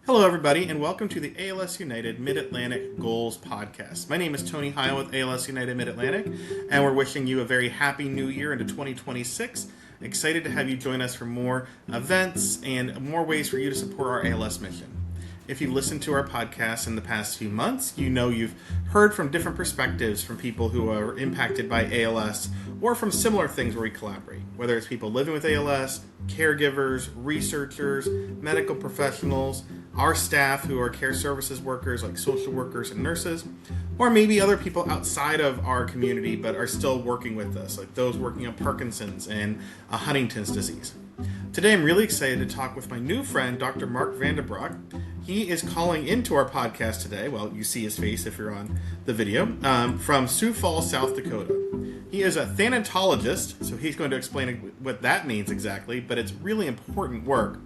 Hello, everybody, and welcome to the ALS United Mid-Atlantic Goals podcast. My name is Tony Heil with ALS United Mid-Atlantic, and we're wishing you a very happy new year into 2026. Excited to have you join us for more events and more ways for you to support our ALS mission. If you've listened to our podcast in the past few months, you know you've heard from different perspectives from people who are impacted by ALS or from similar things where we collaborate, whether it's people living with ALS, caregivers, researchers, medical professionals, our staff who are care services workers like social workers and nurses, or maybe other people outside of our community but are still working with us, like those working on Parkinson's and Huntington's disease. Today I'm really excited to talk with my new friend, Dr. Mark VandeBraak. He is calling into our podcast today. Well, you see his face if you're on the video, from Sioux Falls, South Dakota. He is a thanatologist, so he's going to explain what that means exactly, but it's really important work.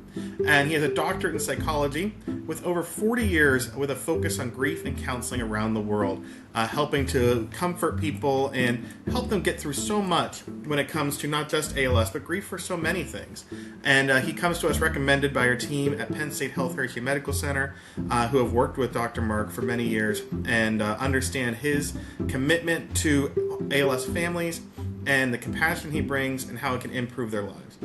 And he has a doctorate in psychology with over 40 years with a focus on grief and counseling around the world, helping to comfort people and help them get through so much when it comes to not just ALS, but grief for so many things. And he comes to us recommended by our team at Penn State Health Hershey Medical Center, who have worked with Dr. Mark for many years and understand his commitment to ALS families and the compassion he brings and how it can improve their lives.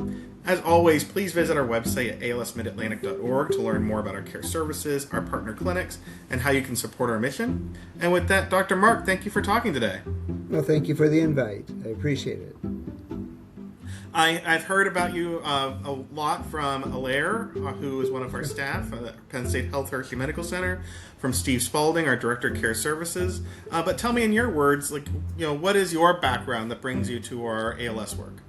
As always, please visit our website at alsmidatlantic.org to learn more about our care services, our partner clinics, and how you can support our mission. And with that, Dr. Mark, thank you for talking today. Well, thank you for the invite. I appreciate it. I've heard about you a lot from Alaire, who is one of our staff at Penn State Health Hershey Medical Center, from Steve Spalding, our Director of Care Services. But tell me in your words, what is your background that brings you to our ALS work?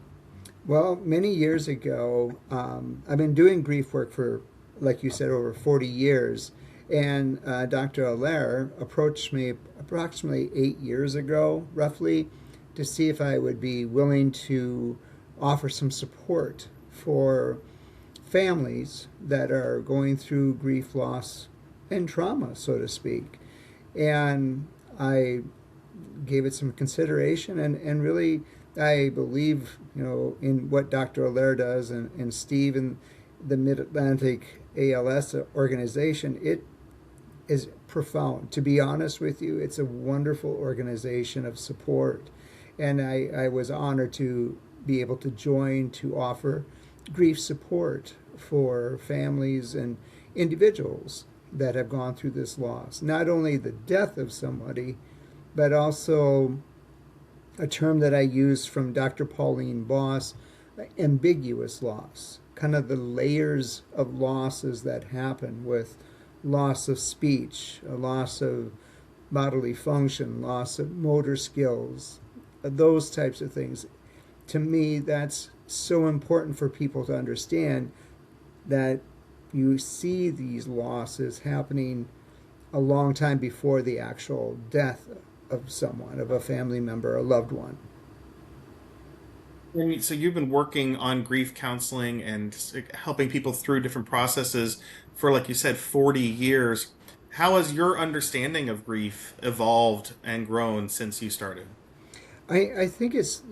Well, many years ago, I've been doing grief work for, like you said, over 40 years. And Dr. Alaire approached me approximately 8 years ago, roughly, to see if I would be willing to offer some support for families that are going through grief, loss, and trauma, so to speak. And I gave it some consideration and really I believe, in what Dr. Alaire does and Steve and the Mid-Atlantic ALS organization. It is profound. To be honest with you, it's a wonderful organization of support. And I was honored to be able to join to offer grief support for families and individuals that have gone through this loss. Not only the death of somebody, but also a term that I use from Dr. Pauline Boss, ambiguous loss, kind of the layers of losses that happen with loss of speech, a loss of bodily function, loss of motor skills, those types of things. To me, that's so important for people to understand that you see these losses happening a long time before the actual death of someone, of a family member, a loved one. So you've been working on grief counseling and helping people through different processes for, like you said, 40 years. How has your understanding of grief evolved and grown since you started? I think it's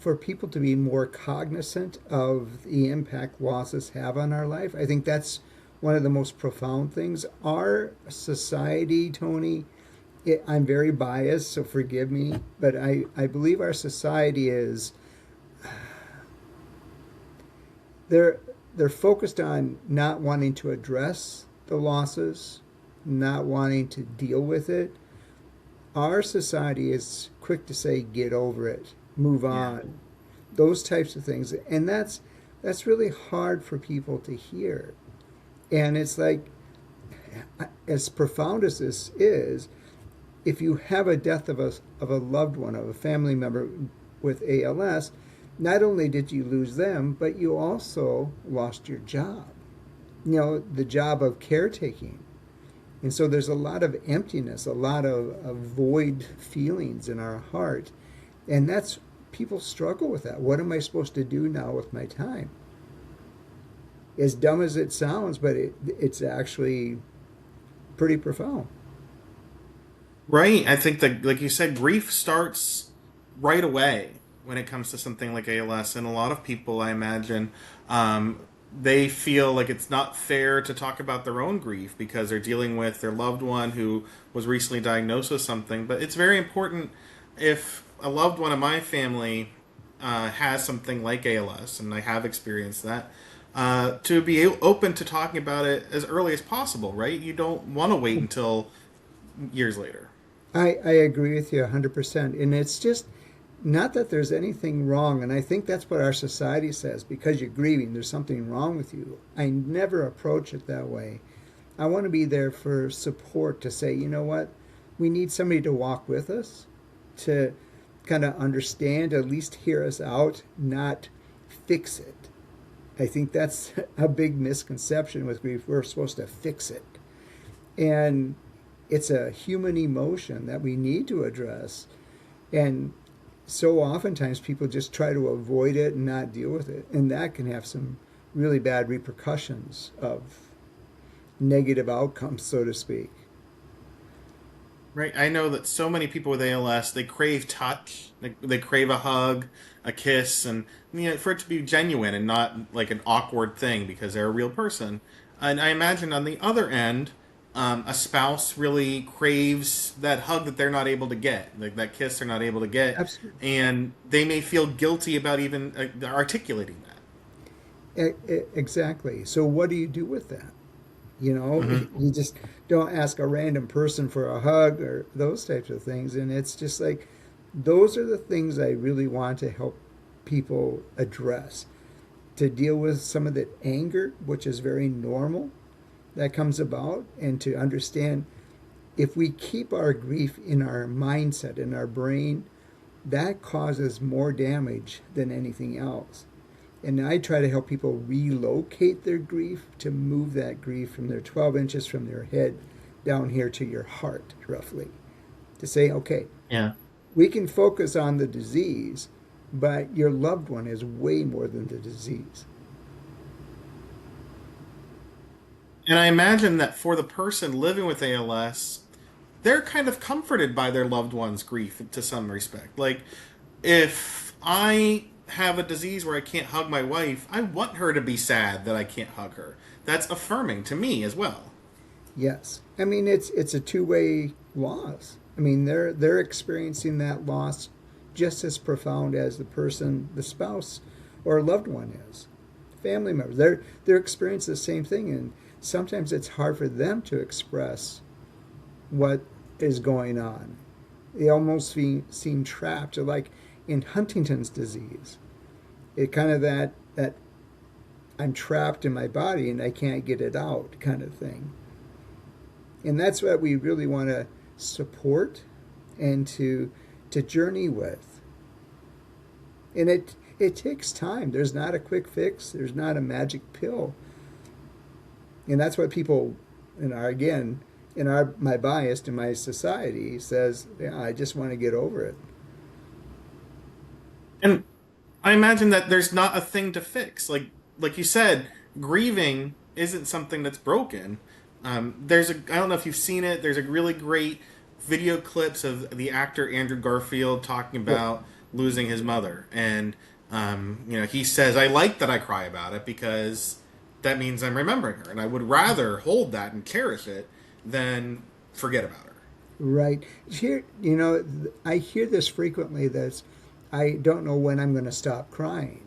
for people to be more cognizant of the impact losses have on our life. I think that's one of the most profound things. Our society, Tony, I'm very biased, so forgive me, but I believe our society is, they're focused on not wanting to address the losses, not wanting to deal with it. Our society is quick to say, get over it, move on, those types of things. And that's really hard for people to hear. And it's like, as profound as this is, if you have a death of a loved one, of a family member with ALS, not only did you lose them, but you also lost your job, the job of caretaking. And so there's a lot of emptiness, a lot of void feelings in our heart. And that's, people struggle with that. What am I supposed to do now with my time? As dumb as it sounds, but it's actually pretty profound. Right. I think that, like you said, grief starts right away when it comes to something like ALS. And a lot of people, I imagine, they feel like it's not fair to talk about their own grief because they're dealing with their loved one who was recently diagnosed with something. But it's very important if a loved one of my family has something like ALS, and I have experienced that, to be open to talking about it as early as possible, right? You don't want to wait until years later. I agree with you 100%. And it's just not that there's anything wrong. And I think that's what our society says. Because you're grieving, there's something wrong with you. I never approach it that way. I want to be there for support to say, you know what? We need somebody to walk with us, to kind of understand, at least hear us out, not fix it. I think that's a big misconception with grief. We're supposed to fix it. And it's a human emotion that we need to address. And so oftentimes people just try to avoid it and not deal with it. And that can have some really bad repercussions of negative outcomes, so to speak. Right. I know that so many people with ALS, they crave touch, they crave a hug, a kiss, and for it to be genuine and not like an awkward thing because they're a real person. And I imagine on the other end, a spouse really craves that hug that they're not able to get, like that kiss they're not able to get, Absolutely. and they may feel guilty about even articulating Exactly. So what do you do with that? You know, that. you just don't ask a random person for a hug or those types of things. And it's just like, those are the things I really want to help people address, to deal with some of the anger, which is very normal, that comes about, and to understand if we keep our grief in our mindset, in our brain, that causes more damage than anything else. And I try to help people relocate their grief, to move that grief from their 12 inches from their head down here to your heart, roughly. To say, okay, Yeah. we can focus on the disease, but your loved one is way more than the disease. And I imagine that for the person living with ALS, they're kind of comforted by their loved one's grief to some respect. Like, if I have a disease where I can't hug my wife, I want her to be sad that I can't hug her. That's affirming to me as well. Yes. I mean, it's a two-way loss. I mean, they're experiencing that loss just as profound as the person, the spouse or loved one is. Family members, they're experiencing the same thing, and sometimes it's hard for them to express what is going on. They almost seem trapped, like in Huntington's disease. It kind of that I'm trapped in my body and I can't get it out kind of thing. And that's what we really want to support and to journey with. And it takes time. There's not a quick fix. There's not a magic pill. And that's what people, my bias in my society says, yeah, I just want to get over it. And I imagine that there's not a thing to fix. Like you said, grieving isn't something that's broken. I don't know if you've seen it. There's a really great video clips of the actor Andrew Garfield talking about losing his mother, and he says, "I like that I cry about it because that means I'm remembering her, and I would rather hold that and cherish it than forget about her." Right. Here, I hear this frequently. I don't know when I'm going to stop crying.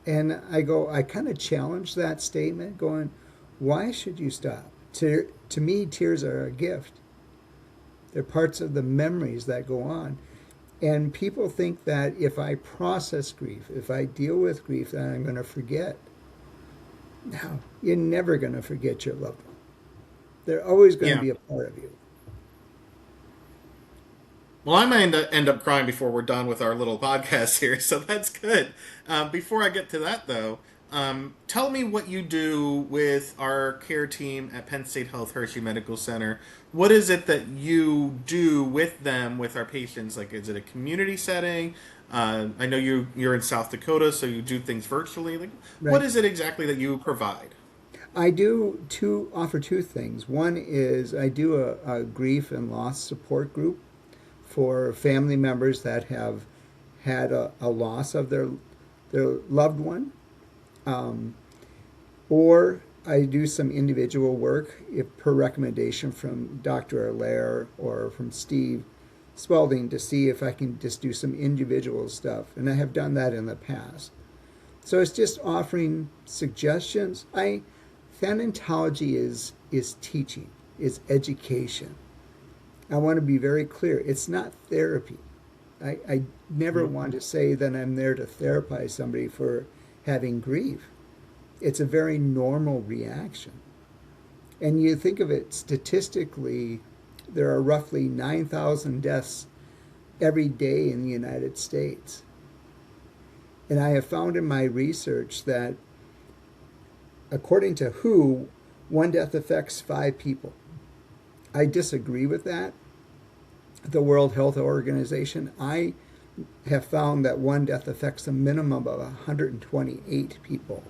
And I kind of challenge that statement, going, why should you stop? To me, tears are a gift. They're parts of the memories that go on. And people think that if I process grief, if I deal with grief, then I'm going to forget. No, you're never going to forget your loved one. They're always going to be a part of you. Well, I might end up crying before we're done with our little podcast here, so that's good. Before I get to that, though, tell me what you do with our care team at Penn State Health Hershey Medical Center. What is it that you do with them, with our patients? Like, is it a community setting? I know you're in South Dakota, so you do things virtually. Like, Right. what is it exactly that you provide? I do offer two things. One is I do a grief and loss support group for family members that have had a loss of their loved one. or I do some individual work if per recommendation from Dr. Allaire or from Steve Spalding to see if I can just do some individual stuff. And I have done that in the past. So it's just offering suggestions. Thanatology is teaching, is education. I want to be very clear. It's not therapy. I never want to say that I'm there to therapize somebody for having grief. It's a very normal reaction. And you think of it statistically, there are roughly 9,000 deaths every day in the United States. And I have found in my research that, according to WHO, one death affects 5 people. I disagree with that. The World Health Organization, I have found that one death affects a minimum of 128 people.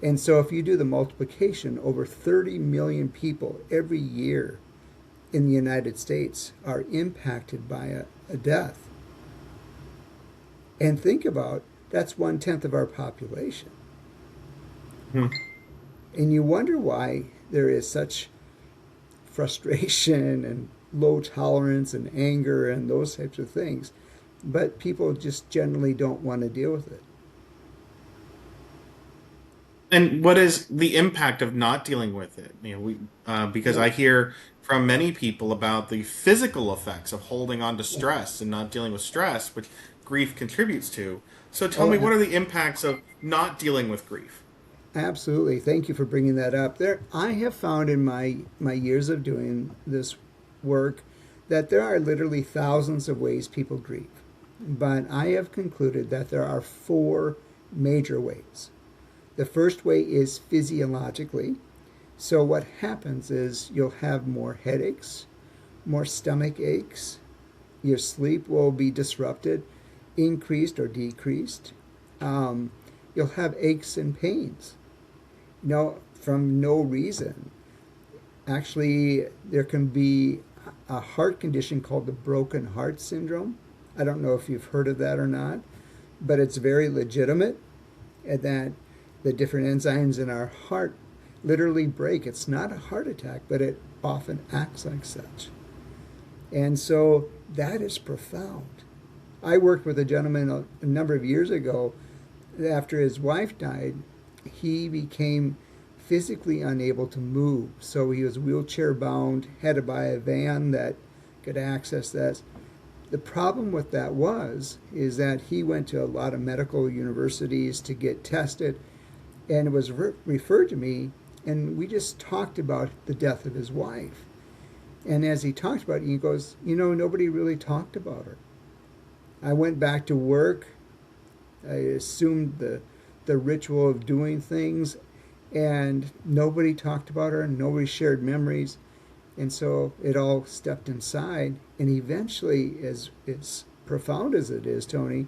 And so if you do the multiplication, over 30 million people every year in the United States are impacted by a death. And think about, that's 1/10 of our population. And you wonder why there is such frustration and low tolerance and anger and those types of things. But people just generally don't want to deal with it. And what is the impact of not dealing with it? Because I hear from many people about the physical effects of holding on to stress and not dealing with stress, which grief contributes to. So tell me, what are the impacts of not dealing with grief? Absolutely. Thank you for bringing that up. I have found in my years of doing this work that there are literally thousands of ways people grieve. But I have concluded that there are 4 major ways. The first way is physiologically. So what happens is you'll have more headaches, more stomach aches, your sleep will be disrupted, increased or decreased. You'll have aches and pains. From no reason. Actually, there can be a heart condition called the broken heart syndrome. I don't know if you've heard of that or not, but it's very legitimate, and that the different enzymes in our heart literally break. It's not a heart attack, but it often acts like such. And so that is profound. I worked with a gentleman a number of years ago. After his wife died, he became physically unable to move. So he was wheelchair bound, had to buy a van that could access that. The problem with that is that he went to a lot of medical universities to get tested, and it was referred to me, and we just talked about the death of his wife. And as he talked about it, he goes, nobody really talked about her. I went back to work. I assumed the ritual of doing things, and nobody talked about her, and nobody shared memories. And so it all stepped inside, and eventually, as profound as it is, Tony,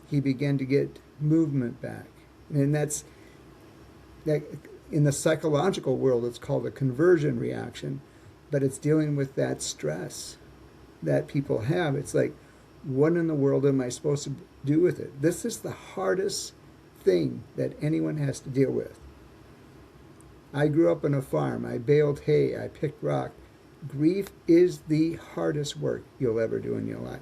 he began to get movement back. And that in the psychological world, it's called a conversion reaction, but it's dealing with that stress that people have. It's like, what in the world am I supposed to do with it? This is the hardest thing that anyone has to deal with. I grew up on a farm. I baled hay. I picked rock. Grief is the hardest work you'll ever do in your life.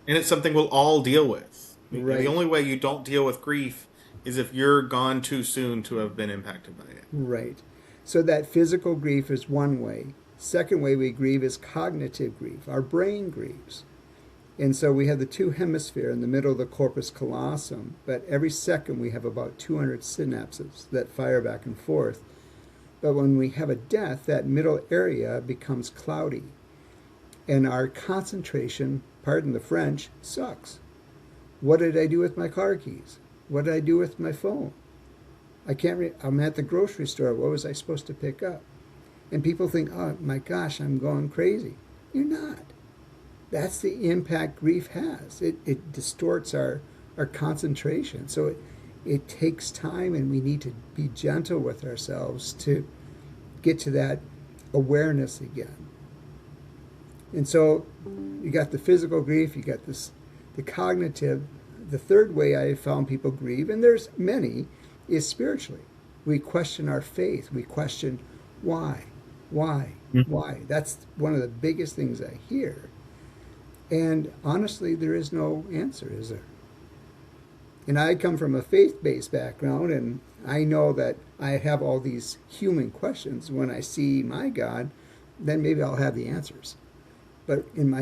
And it's something we'll all deal with. Right. The only way you don't deal with grief is if you're gone too soon to have been impacted by it. Right. So that physical grief is one way. Second way we grieve is cognitive grief. Our brain grieves. And so we have the 2 hemispheres in the middle of the corpus callosum, but every second we have about 200 synapses that fire back and forth. But when we have a death, that middle area becomes cloudy. And our concentration, pardon the French, sucks. What did I do with my car keys? What did I do with my phone? I'm at the grocery store. What was I supposed to pick up? And people think, oh my gosh, I'm going crazy. You're not. That's the impact grief has. It distorts our concentration. So it takes time, and we need to be gentle with ourselves to get to that awareness again. And so you got the physical grief, you got the cognitive, the third way I found people grieve, and there's many, is spiritually. We question our faith. We question why, why, why. That's one of the biggest things I hear. And honestly, there is no answer, is there? And I come from a faith-based background, and I know that I have all these human questions. When I see my God, then maybe I'll have the answers. But in my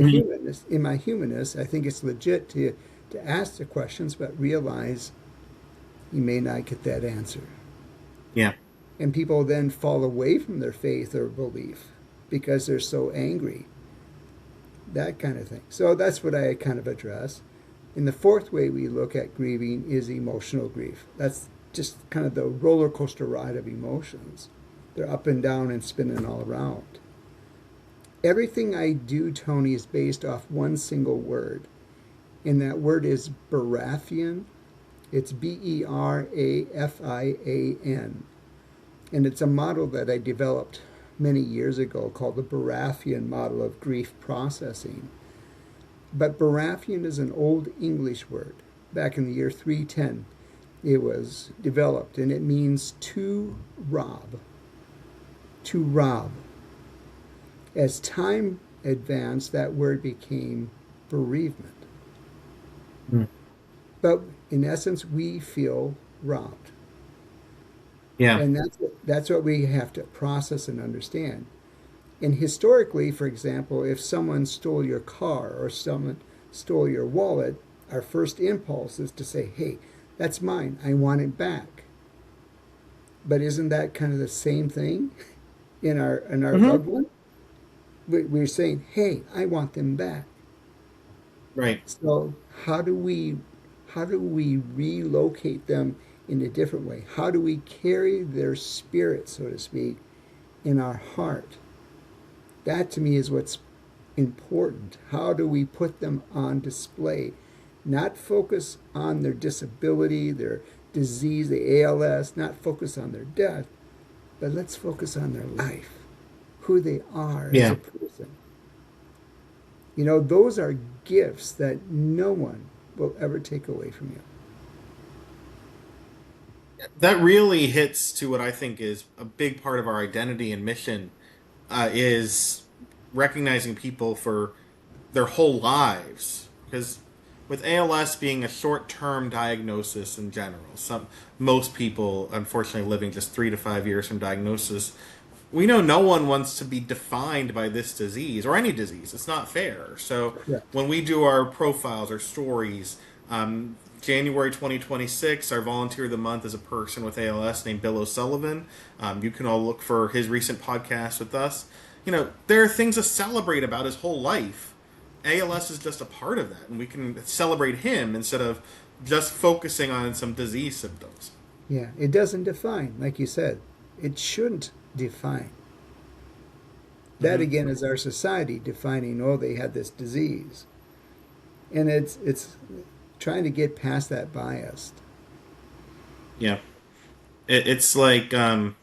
humanness, I think it's legit to ask the questions, but realize you may not get that answer. Yeah. And people then fall away from their faith or belief because they're so angry. That kind of thing. So that's what I kind of address. And the fourth way we look at grieving is emotional grief. That's just kind of the roller coaster ride of emotions. They're up and down and spinning all around. Everything I do, Tony, is based off one single word. And that word is Barafian. It's Berafian. And it's a model that I developed many years ago called the Barafian model of grief processing. But Barafian is an old English word. Back in the year 310, it was developed, and it means to rob. To rob. As time advanced, that word became bereavement. But in essence, we feel robbed. Yeah. And that's what we have to process and understand. And historically, for example, if someone stole your car or someone stole your wallet, our first impulse is to say, hey, that's mine. I want it back. But isn't that kind of the same thing in our loved one? We're saying, hey, I want them back. Right. So how do we relocate them in a different way? How do we carry their spirit, so to speak, in our heart? That to me is what's important. How do we put them on display? Not focus on their disability, their disease, the ALS, not focus on their death, but let's focus on their life, who they are as a person. You know, those are gifts that no one will ever take away from you. That really hits to what I think is a big part of our identity and mission, is recognizing people for their whole lives. Because with ALS being a short-term diagnosis in general, most people unfortunately living just 3 to 5 years from diagnosis, we know no one wants to be defined by this disease or any disease. It's not fair. So when we do our profiles, our stories, January 2026, our volunteer of the month is a person with ALS named Bill O'Sullivan. You can all look for his recent podcast with us. You know, there are things to celebrate about his whole life. ALS is just a part of that, and we can celebrate him instead of just focusing on some disease symptoms. Yeah, it doesn't define, like you said. It shouldn't define. That again is our society defining, oh, they had this disease. And it's trying to get past that bias. Yeah. It's like I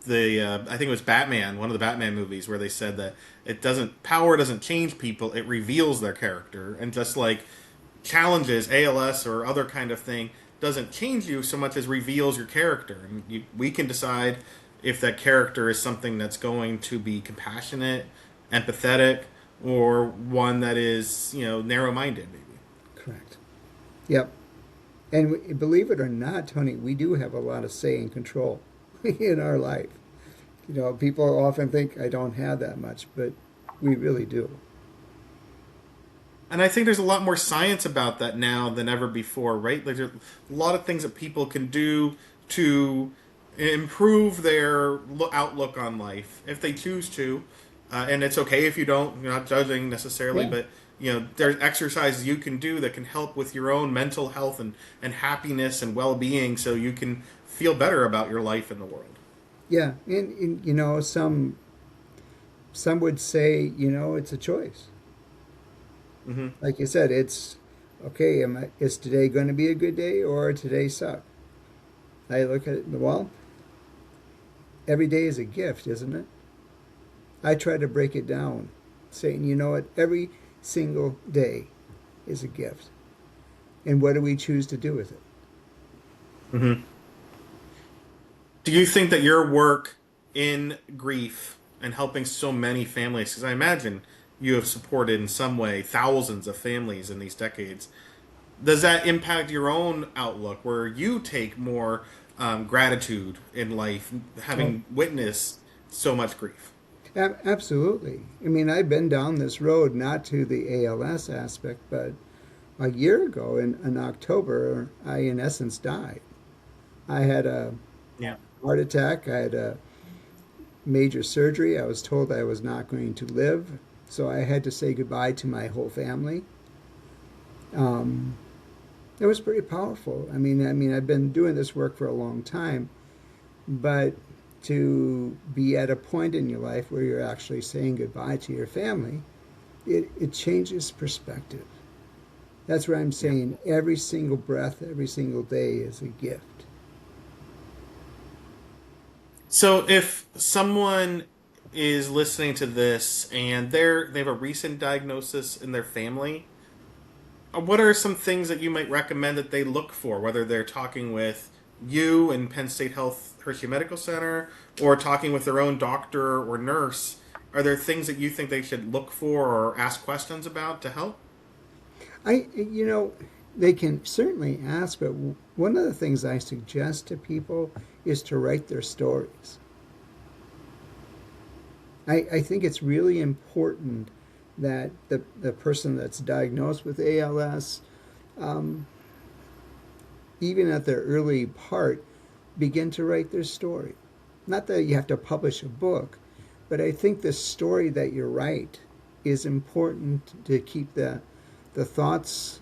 think it was Batman, one of the Batman movies, where they said that power doesn't change people, it reveals their character. And just like challenges, ALS or other kind of thing, doesn't change you so much as reveals your character. And we can decide if that character is something that's going to be compassionate, empathetic, or one that is, narrow-minded, maybe. Correct. Yep. And believe it or not, Tony, we do have a lot of say and control in our life. You know, people often think I don't have that much, but we really do. And I think there's a lot more science about that now than ever before, right? Like there's a lot of things that people can do to improve their outlook on life if they choose to. And it's okay if you don't. You're not judging necessarily, but there's exercises you can do that can help with your own mental health and happiness and well-being, so you can feel better about your life in the world. Yeah, and some would say, it's a choice. Like you said, it's okay. Is today going to be a good day or today suck? I look at it, well, every day is a gift, isn't it? I try to break it down, saying, every single day is a gift. and what do we choose to do with it? Hmm. Do you think that your work in grief and helping so many families, because I imagine you have supported in some way thousands of families in these decades, does that impact your own outlook where you take more gratitude in life, Oh, having witnessed so much grief? absolutely. I mean, I've been down this road, not to the ALS aspect, but a year ago in October, I in essence died. I had a Yeah. heart attack. I had a major surgery. I was told I was not going to live, so I had to say goodbye to my whole family. Um, it was pretty powerful. I mean, I've been doing this work for a long time, but to be at a point in your life where you're actually saying goodbye to your family, it changes perspective. That's where I'm Yeah. saying every single breath, every single day is a gift. So if someone is listening to this and they have a recent diagnosis in their family, what are some things that you might recommend that they look for, whether they're talking with you in Penn State Health Hershey Medical Center or talking with their own doctor or nurse? Are there things that you think they should look for or ask questions about to help? You know, they can certainly ask, but one of the things I suggest to people is to write their stories. I think it's really important that the person that's diagnosed with ALS, um, even at their early part, begin to write their story. Not that you have to publish a book, but I think the story that you write is important to keep the thoughts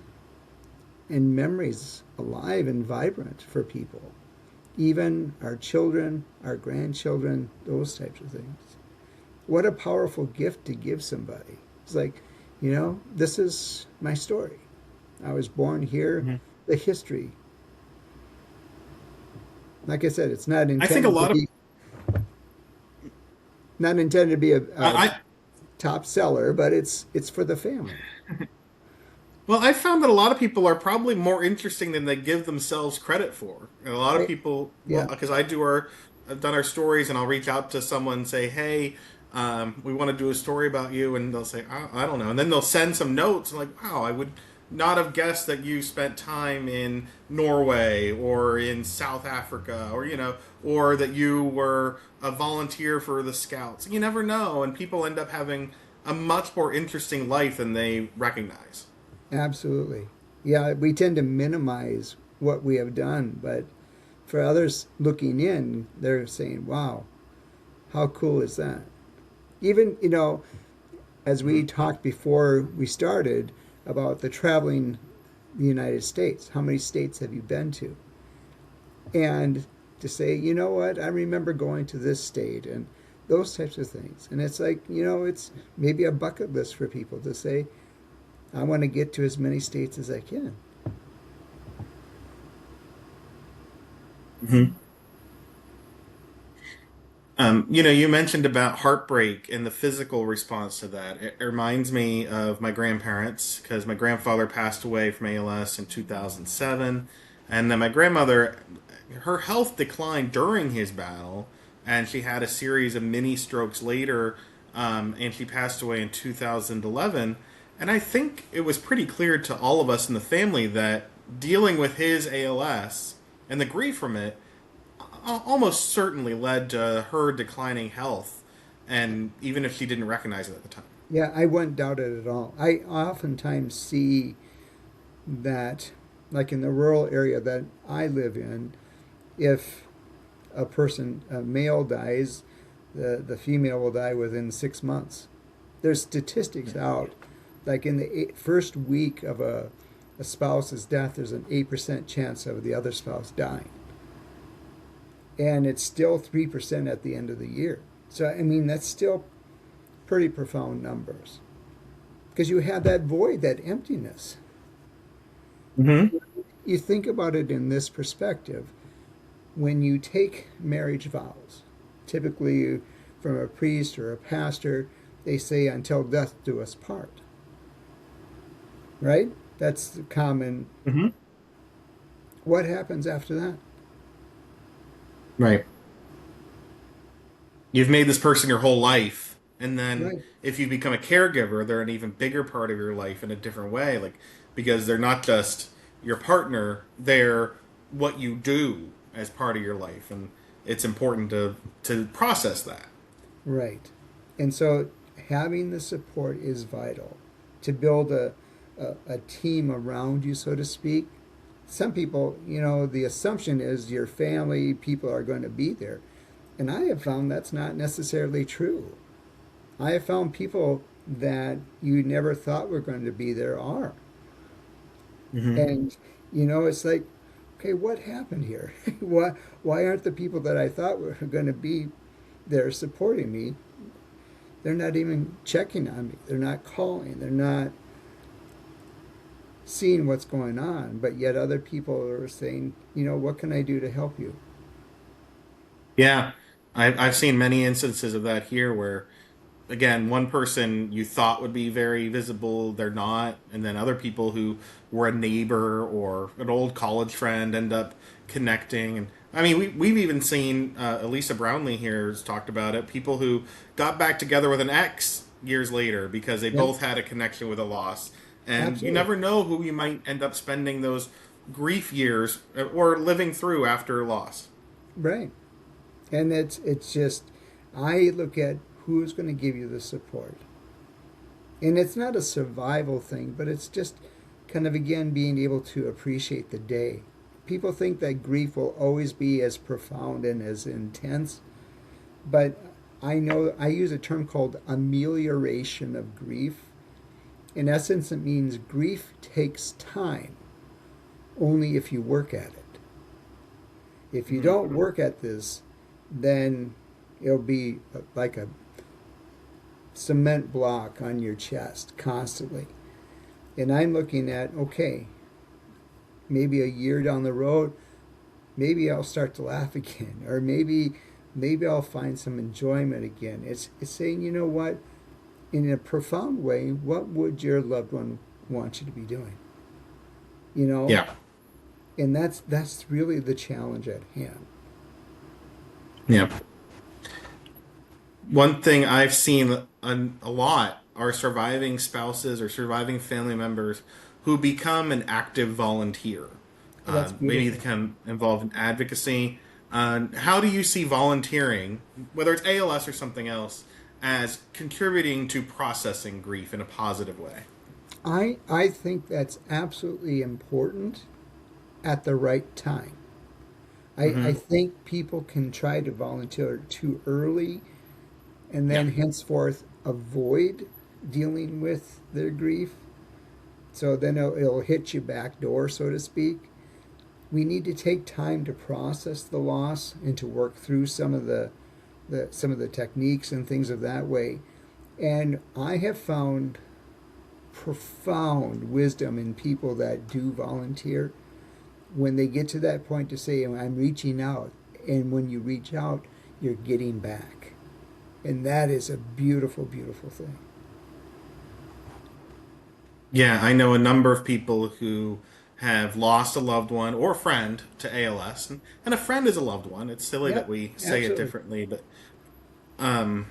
and memories alive and vibrant for people. Even our children, our grandchildren, those types of things. What a powerful gift to give somebody. It's like, this is my story. I was born here, Hmm. the history. Like I said, it's not I think a intended to lot of be not intended to be a I, top seller, but it's for the family. well, I found that a lot of people are probably more interesting than they give themselves credit for. And a lot of I, people, well, yeah, because I've done our stories, and I'll reach out to someone and say, "Hey, we want to do a story about you," and they'll say, "I don't know," and then they'll send some notes, and like, "Wow, I would not have guessed that you spent time in Norway or in South Africa, or or that you were a volunteer for the Scouts." You never know, and people end up having a much more interesting life than they recognize. absolutely. Yeah, we tend to minimize what we have done, but for others looking in, they're saying, "Wow, how cool is that?" Even, as we Mhm. talked before we started about the traveling the United States, how many states have you been to? And to say, you know what, I remember going to this state and those types of things. And it's like, it's maybe a bucket list for people to say, I want to get to as many states as I can. Mhm. You mentioned about heartbreak and the physical response to that. It reminds me of my grandparents because my grandfather passed away from ALS in 2007. And then my grandmother, her health declined during his battle, and she had a series of mini strokes later, and she passed away in 2011. And I think it was pretty clear to all of us in the family that dealing with his ALS and the grief from it almost certainly led to her declining health, and even if she didn't recognize it at the time. Yeah, I wouldn't doubt it at all. I oftentimes see that, like in the rural area that I live in, if a male dies, the female will die within 6 months. There's statistics Yeah. out, like in the first week of a spouse's death, there's an 8% chance of the other spouse dying. And it's still 3% at the end of the year. So, I mean, that's still pretty profound numbers. Because you have that void, that emptiness. Mm-hmm. You think about it in this perspective. When you take marriage vows, typically from a priest or a pastor, they say, until death do us part. Right? That's common. Hmm. What happens after that? Right. You've made this person your whole life, and then Right. if you become a caregiver, they're an even bigger part of your life in a different way, like because they're not just your partner, they're what you do as part of your life, and it's important to process that. Right. And so having the support is vital to build a team around you, so to speak. Some people, the assumption is your family, people are going to be there. And I have found that's not necessarily true. I have found people that you never thought were going to be there are. Hmm. And, it's like, okay, what happened here? why aren't the people that I thought were going to be there supporting me? They're not even checking on me. They're not calling. They're not seeing what's going on. But yet other people are saying, what can I do to help you? Yeah, I've seen many instances of that here where again, one person you thought would be very visible, they're not, and then other people who were a neighbor or an old college friend end up connecting. And I mean, we've even seen Elisa Brownlee here has talked about it. People who got back together with an ex years later because they Yep, both had a connection with a loss, and you absolutely. never know who you might end up spending those grief years or living through after loss. Right. And it's just I look at who's going to give you the support. And it's not a survival thing, but it's just kind of again being able to appreciate the day. People think that grief will always be as profound and as intense, but I know I use a term called amelioration of grief. In essence, it means grief takes time only if you work at it. If you Mhm. don't work at this, then it'll be like a cement block on your chest constantly. And I'm looking at, okay, maybe a year down the road, maybe I'll start to laugh again, or maybe I'll find some enjoyment again. It's saying, you know what, in a profound way, what would your loved one want you to be doing? You know, Yeah, and that's really the challenge at hand. yeah. One thing I've seen a lot are surviving spouses or surviving family members who become an active volunteer. That's Maybe they beautiful. become involved in advocacy. How do you see volunteering, whether it's ALS or something else, as contributing to processing grief in a positive way? I think that's absolutely important at the right time. I Hmm. think people can try to volunteer too early and Yeah. then henceforth avoid dealing with their grief. So then it'll hit you back door, so to speak. We need to take time to process the loss and to work through some of the techniques and things of that way. And I have found profound wisdom in people that do volunteer when they get to that point to say, I'm reaching out. And when you reach out, you're getting back. And that is a beautiful, beautiful thing. Yeah, I know a number of people who have lost a loved one or friend to ALS, and a friend is a loved one. It's silly that Yep, we say it absolutely. differently, but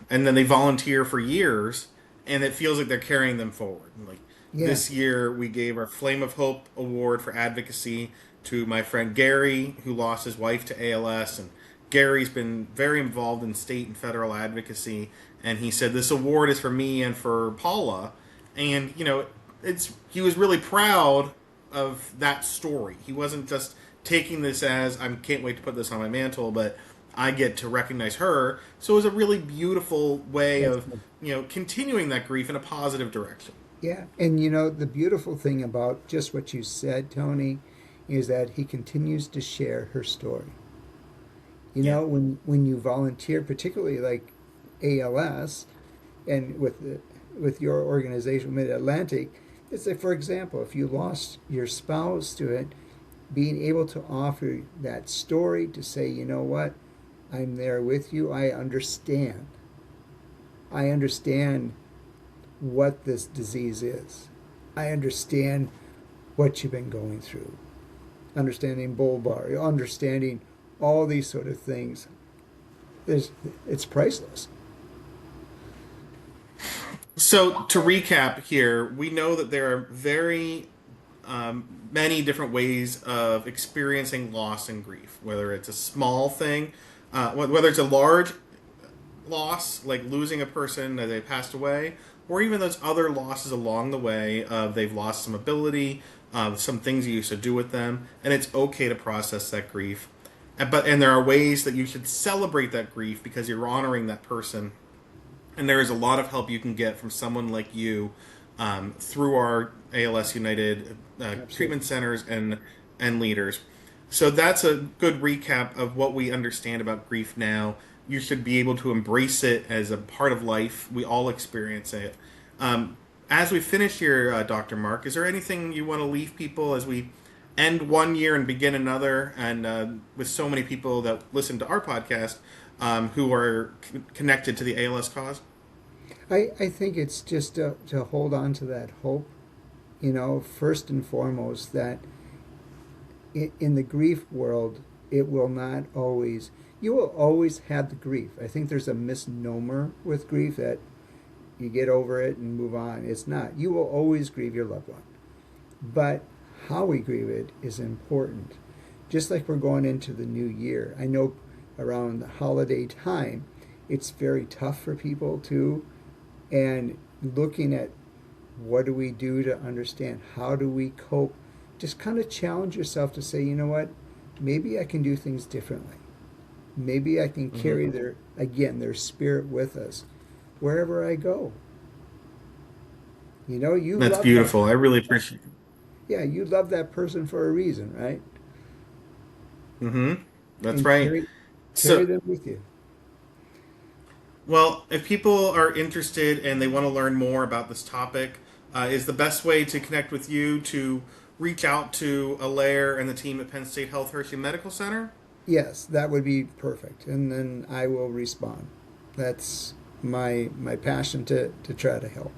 and then they volunteer for years, and it feels like they're carrying them forward. Like Yeah, this year, we gave our Flame of Hope Award for advocacy to my friend Gary, who lost his wife to ALS, and Gary's been very involved in state and federal advocacy. And he said this award is for me and for Paula, and it's he was really proud of that story. He wasn't just taking this as I can't wait to put this on my mantle, but I get to recognize her. So it was a really beautiful way that's of good. continuing that grief in a positive direction. Yeah, and the beautiful thing about just what you said, Tony, is that he continues to share her story. Yeah. When you volunteer, particularly like ALS, and with your organization, Mid Atlantic, it's like, for example, if you lost your spouse to it, being able to offer that story to say, you know what, I'm there with you. I understand. I understand what this disease is. I understand what you've been going through, understanding bulbar, understanding all these sort of things. It's priceless. So to recap here, we know that there are very many different ways of experiencing loss and grief, whether it's a small thing, whether it's a large loss, like losing a person as they passed away, or even those other losses along the way of they've lost some ability, some things you used to do with them, and it's okay to process that grief. And there are ways that you should celebrate that grief because you're honoring that person. And there is a lot of help you can get from someone like you through our ALS United treatment centers and leaders. So that's a good recap of what we understand about grief now. You should be able to embrace it as a part of life. We all experience it. As we finish here, Dr. Mark, is there anything you want to leave people as we end one year and begin another? And with so many people that listen to our podcast who are connected to the ALS cause? I think it's just to hold on to that hope, first and foremost, that in the grief world, it will not always, you will always have the grief. I think there's a misnomer with grief that you get over it and move on. It's not. You will always grieve your loved one. But how we grieve it is important. Just like we're going into the new year. I know around the holiday time, it's very tough for people too. And looking at what do we do to understand, how do we cope, just kind of challenge yourself to say, you know what, maybe I can do things differently. Maybe I can carry their spirit with us wherever I go. That's beautiful. I really appreciate it. Yeah, you love that person for a reason, right? That's and right. Carry them with you. Well, if people are interested and they want to learn more about this topic, is the best way to connect with you to reach out to Alaire and the team at Penn State Health Hershey Medical Center? Yes, that would be perfect. And then I will respond. That's my passion to try to help.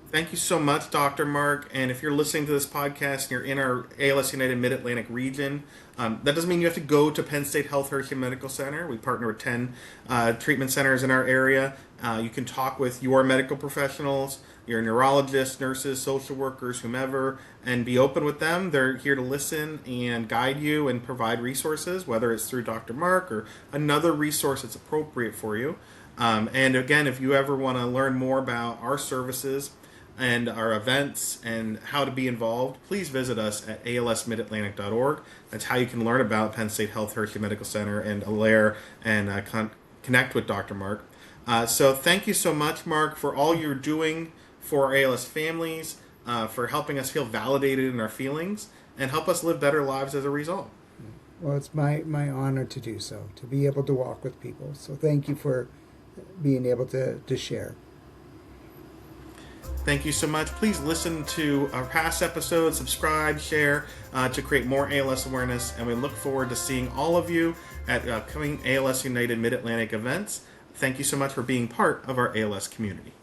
Thank you so much, Dr. Mark. And if you're listening to this podcast and you're in our ALS United Mid-Atlantic region, that doesn't mean you have to go to Penn State Health Hershey Medical Center. We partner with 10 treatment centers in our area. You can talk with your medical professionals, your neurologists, nurses, social workers, whomever, and be open with them. They're here to listen and guide you and provide resources, whether it's through Dr. Mark or another resource that's appropriate for you. And again, if you ever want to learn more about our services and our events and how to be involved, please visit us at alsmidatlantic.org. That's how you can learn about Penn State Health Hershey Medical Center and Alaire and connect with Dr. Mark. So thank you so much, Mark, for all you're doing for our ALS families, for helping us feel validated in our feelings, and help us live better lives as a result. Well, it's my honor to do so, to be able to walk with people. So thank you for being able to share. Thank you so much. Please listen to our past episodes, subscribe, share to create more ALS awareness, and we look forward to seeing all of you at upcoming ALS United Mid-Atlantic events. Thank you so much for being part of our ALS community.